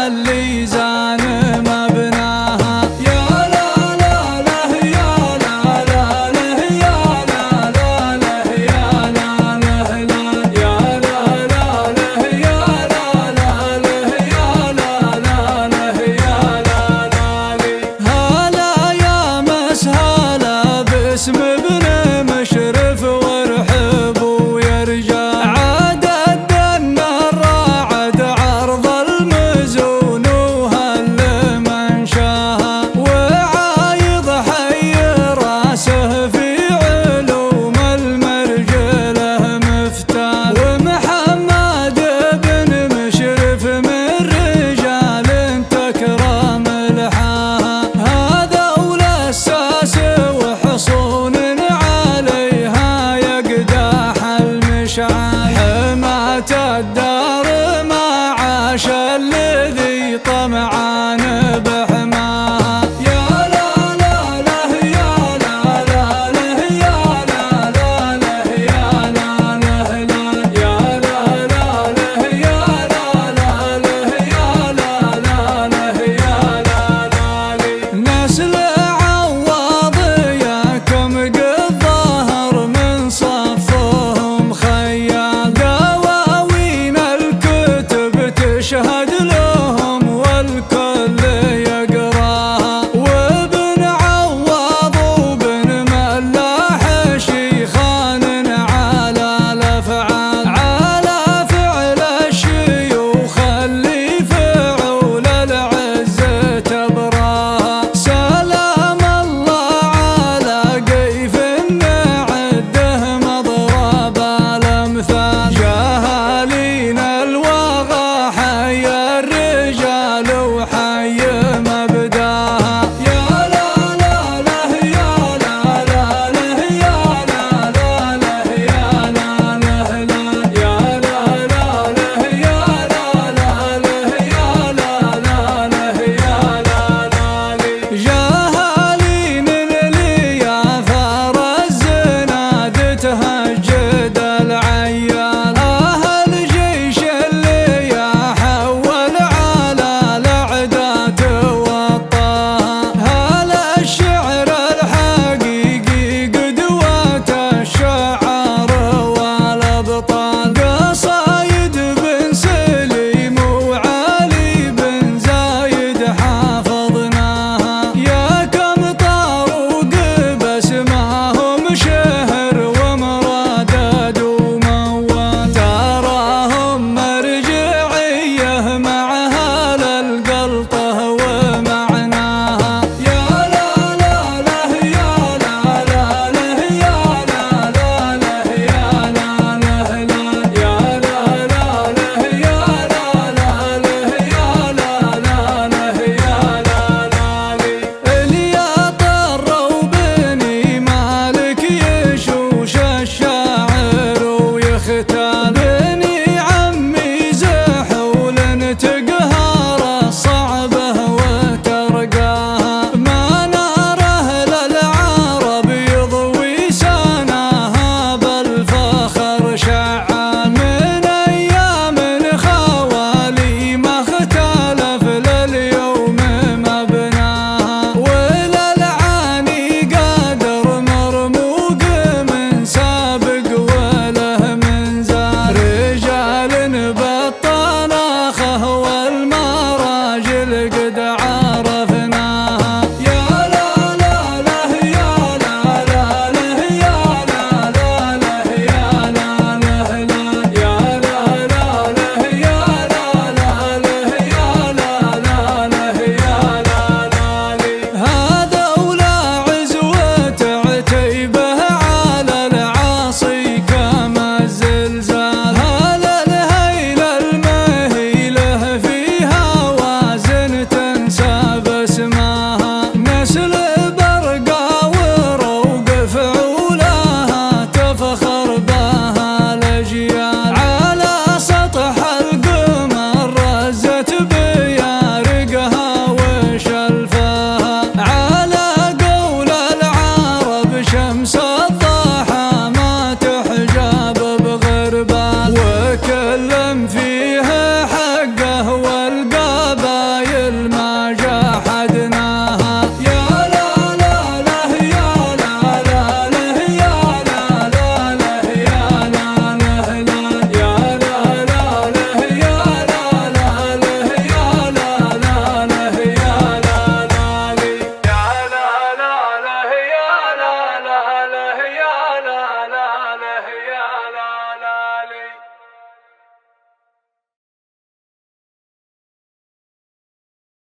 اللي زان مبناها. يا لا لا له يا لا لا له يا لا لا له يا لا له لا يا لا لا له يا لا لا له يا لا لا له يا لا لا لي. هلا يا مسهلا باسم ابن مشرف وارحبوا يا رجال. عاد الدنا الراعد عرض المزون وهل من شاها وعايض حي راسه في علوم المرجله مفتال. ومحمد بن مشرف من رجال تكرم لحاها. هذا ولساس وحصون عليها يقداح المشعل. حماة الدار ما عاش الذي طمعا